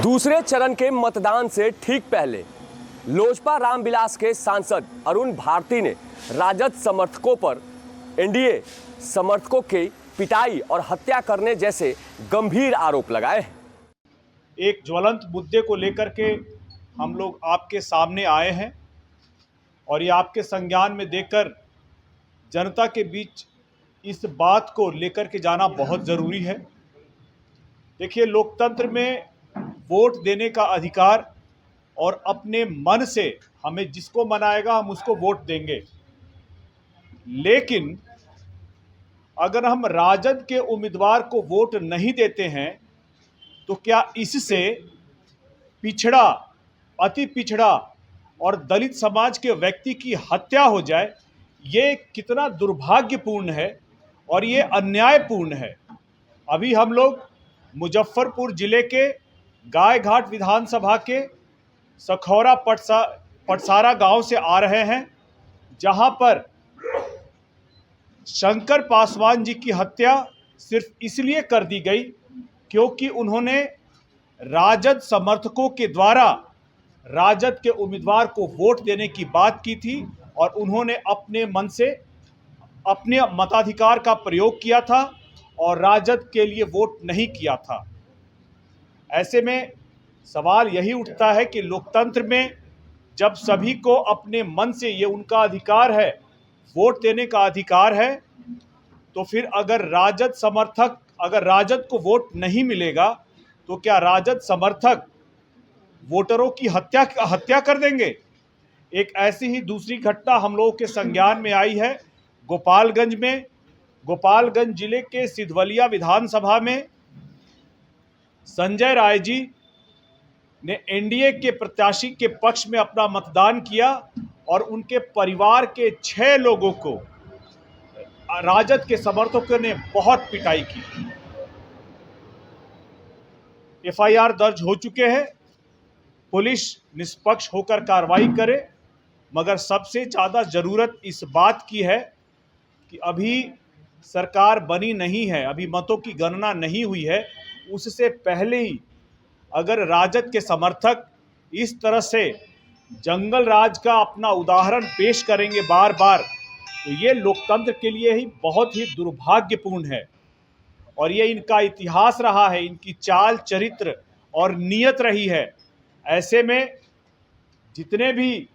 दूसरे चरण के मतदान से ठीक पहले लोजपा रामविलास के सांसद अरुण भारती ने राजद समर्थकों पर एनडीए समर्थकों की पिटाई और हत्या करने जैसे गंभीर आरोप लगाए हैं। एक ज्वलंत मुद्दे को लेकर के हम लोग आपके सामने आए हैं और ये आपके संज्ञान में देकर जनता के बीच इस बात को लेकर के जाना बहुत ज़रूरी है। देखिए, लोकतंत्र में वोट देने का अधिकार और अपने मन से हमें जिसको मनाएगा हम उसको वोट देंगे, लेकिन अगर हम राजद के उम्मीदवार को वोट नहीं देते हैं तो क्या इससे पिछड़ा, अति पिछड़ा और दलित समाज के व्यक्ति की हत्या हो जाए, ये कितना दुर्भाग्यपूर्ण है और ये अन्यायपूर्ण है। अभी हम लोग मुजफ्फरपुर जिले के गायघाट विधानसभा के सखौरा पटसारा गांव से आ रहे हैं, जहां पर शंकर पासवान जी की हत्या सिर्फ इसलिए कर दी गई क्योंकि उन्होंने राजद समर्थकों के द्वारा राजद के उम्मीदवार को वोट देने की बात की थी और उन्होंने अपने मन से अपने मताधिकार का प्रयोग किया था और राजद के लिए वोट नहीं किया था। ऐसे में सवाल यही उठता है कि लोकतंत्र में जब सभी को अपने मन से, ये उनका अधिकार है, वोट देने का अधिकार है, तो फिर अगर राजद को वोट नहीं मिलेगा तो क्या राजद समर्थक वोटरों की हत्या कर देंगे? एक ऐसी ही दूसरी घटना हम लोगों के संज्ञान में आई है गोपालगंज में। गोपालगंज जिले के सिधवलिया विधानसभा में संजय राय जी ने एनडीए के प्रत्याशी के पक्ष में अपना मतदान किया और उनके परिवार के 6 लोगों को राजद के समर्थकों ने बहुत पिटाई की। एफआईआर दर्ज हो चुके हैं, पुलिस निष्पक्ष होकर कार्रवाई करे, मगर सबसे ज़्यादा ज़रूरत इस बात की है कि अभी सरकार बनी नहीं है, अभी मतों की गणना नहीं हुई है। उससे पहले ही अगर राजद के समर्थक इस तरह से जंगल राज का अपना उदाहरण पेश करेंगे बार बार, तो ये लोकतंत्र के लिए ही बहुत ही दुर्भाग्यपूर्ण है और ये इनका इतिहास रहा है, इनकी चाल चरित्र और नीयत रही है। ऐसे में जितने भी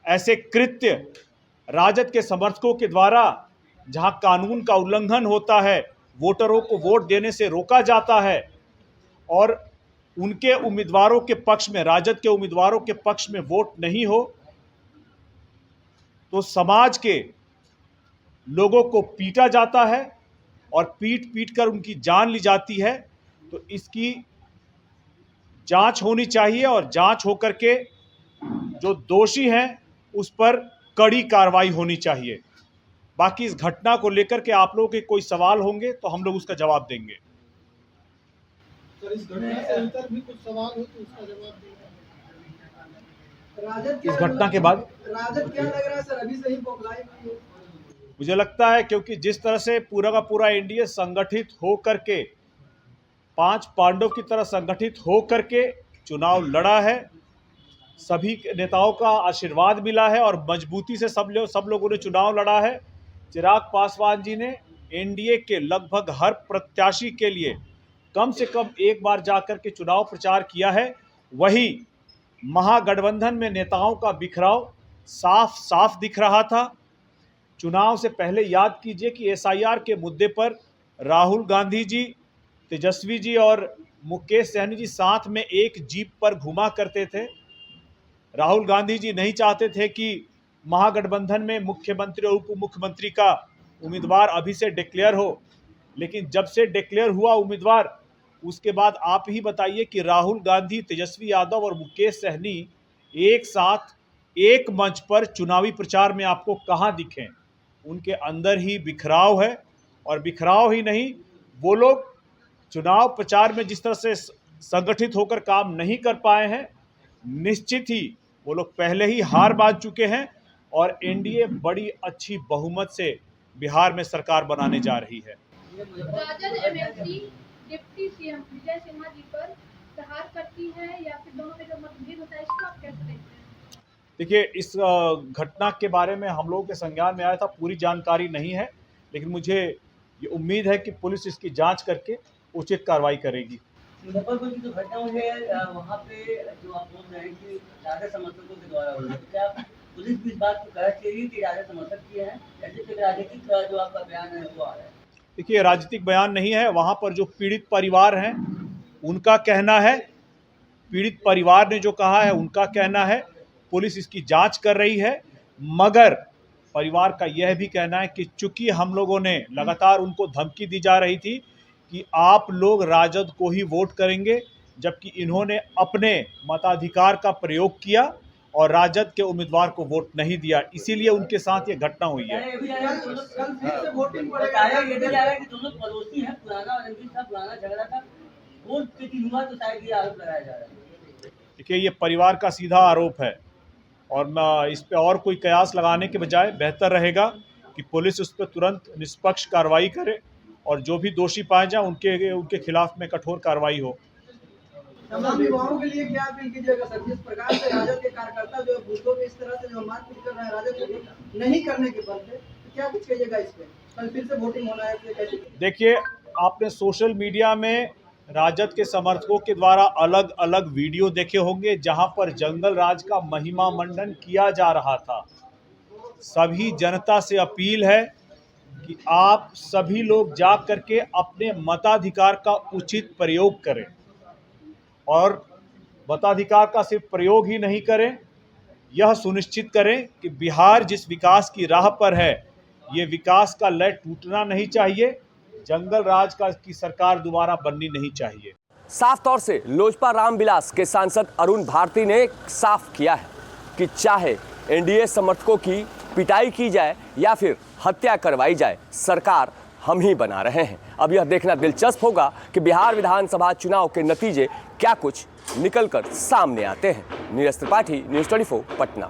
ऐसे कृत्य राजद के समर्थकों के द्वारा, जहां कानून का उल्लंघन होता है, वोटरों को वोट देने से रोका जाता है और उनके उम्मीदवारों के पक्ष में, राजद के उम्मीदवारों के पक्ष में वोट नहीं हो, तो समाज के लोगों को पीटा जाता है और पीट कर उनकी जान ली जाती है। तो इसकी जांच होनी चाहिए और जांच होकर के जो दोषी हैं उस पर कड़ी कार्रवाई होनी चाहिए। बाकी इस घटना को लेकर के आप लोगों के कोई सवाल होंगे तो हम लोग उसका जवाब देंगे। सर, इस घटना से अंतर भी कुछ सवाल हो तो उसका जवाब देंगे। इस घटना के बाद राजद क्या लग रहा है सर, अभी से ही बौखलाई हुई है? मुझे लगता है क्योंकि जिस तरह से पूरा का पूरा एनडीए संगठित हो करके, 5 पांडव की तरह संगठित हो करके चुनाव लड़ा है, सभी नेताओं का आशीर्वाद मिला है और मजबूती से सब लोगों ने चुनाव लड़ा है। चिराग पासवान जी ने एनडीए के लगभग हर प्रत्याशी के लिए कम से कम एक बार जाकर के चुनाव प्रचार किया है। वही महागठबंधन में नेताओं का बिखराव साफ साफ दिख रहा था। चुनाव से पहले याद कीजिए कि एसआईआर के मुद्दे पर राहुल गांधी जी, तेजस्वी जी और मुकेश सहनी जी साथ में एक जीप पर घुमा करते थे। राहुल गांधी जी नहीं चाहते थे कि महागठबंधन में मुख्यमंत्री और उप मुख्यमंत्री का उम्मीदवार अभी से डिक्लेयर हो, लेकिन जब से डिक्लेयर हुआ उम्मीदवार, उसके बाद आप ही बताइए कि राहुल गांधी, तेजस्वी यादव और मुकेश सहनी एक साथ एक मंच पर चुनावी प्रचार में आपको कहां दिखें? उनके अंदर ही बिखराव है और बिखराव ही नहीं, वो लोग चुनाव प्रचार में जिस तरह से संगठित होकर काम नहीं कर पाए हैं, निश्चित ही वो लोग पहले ही हार मान चुके हैं और एनडीए बड़ी अच्छी बहुमत से बिहार में सरकार बनाने जा रही है। Rajad MLC deputy CM Vijay Sinha ji पर देखिए, इस घटना के बारे में हम लोगों के संज्ञान में आया था, पूरी जानकारी नहीं है, लेकिन मुझे ये उम्मीद है कि पुलिस इसकी जांच करके उचित कार्रवाई करेगी। मुजफ्फरपुर की जो घटना हुई है वहाँ पे जो आप बोल रहे हैं कि राजद समर्थकों के द्वारा हुई है, तो क्या पुलिस भी इस बात को कह रही कि राजद समर्थक किए हैं, ऐसे फिर राजनीतिक जो आपका बयान है वो आ रहा है? देखिए, राजनीतिक बयान नहीं है, वहाँ पर जो पीड़ित परिवार हैं उनका कहना है, पीड़ित परिवार ने जो कहा है उनका कहना है, पुलिस इसकी जांच कर रही है, मगर परिवार का यह भी कहना है कि चूंकि हम लोगों ने लगातार उनको धमकी दी जा रही थी कि आप लोग राजद को ही वोट करेंगे, जबकि इन्होंने अपने मताधिकार का प्रयोग किया और राजद के उम्मीदवार को वोट नहीं दिया, इसीलिए उनके साथ ये घटना हुई है। ये भी जा रहा है कल फिर से वोटिंग बताया, ये भी जा रहा है कि दोनों पड़ोसी हैं, पुराना झगड़ा था, वोट के दिन हुआ, तो शायद ये आरोप लगाया जा रहा है। देखिए, ये परिवार का सीधा आरोप है और मैं इस पे और कोई कयास लगाने के बजाय बेहतर रहेगा कि पुलिस उस पर तुरंत निष्पक्ष कार्रवाई करे और जो भी दोषी पाए जाए उनके खिलाफ में कठोर कार्रवाई हो। तमाम युवाओं के लिए क्या अपील कीजिएगा सर, जिस प्रकार से राजद के कार्यकर्ता जो बूथों में इस तरह से जो मारपीट कर रहे हैं राजद को नहीं करने के बल पे, तो क्या कुछ कहिएगा इस पे? कल फिर से वोटिंग होना है, तो कैसे? देखिए, आपने सोशल मीडिया में राजद के समर्थकों के द्वारा अलग अलग वीडियो देखे होंगे जहां पर जंगल राज का महिमा मंडन किया जा रहा था। सभी जनता से अपील है कि आप सभी लोग जा करके अपने मताधिकार का उचित प्रयोग करें और मताधिकार का सिर्फ प्रयोग ही नहीं करें, यह सुनिश्चित करें कि बिहार जिस विकास की राह पर है, ये विकास का लय टूटना नहीं चाहिए, जंगल राज की सरकार दोबारा बननी नहीं चाहिए। साफ तौर से लोजपा रामविलास के सांसद अरुण भारती ने साफ किया है कि चाहे एनडीए समर्थकों की पिटाई की जाए या फिर हत्या करवाई जाए, सरकार हम ही बना रहे हैं। अब यह देखना दिलचस्प होगा कि बिहार विधानसभा चुनाव के नतीजे क्या कुछ निकलकर सामने आते हैं। नीरज त्रिपाठी, न्यूज़ 24, पटना।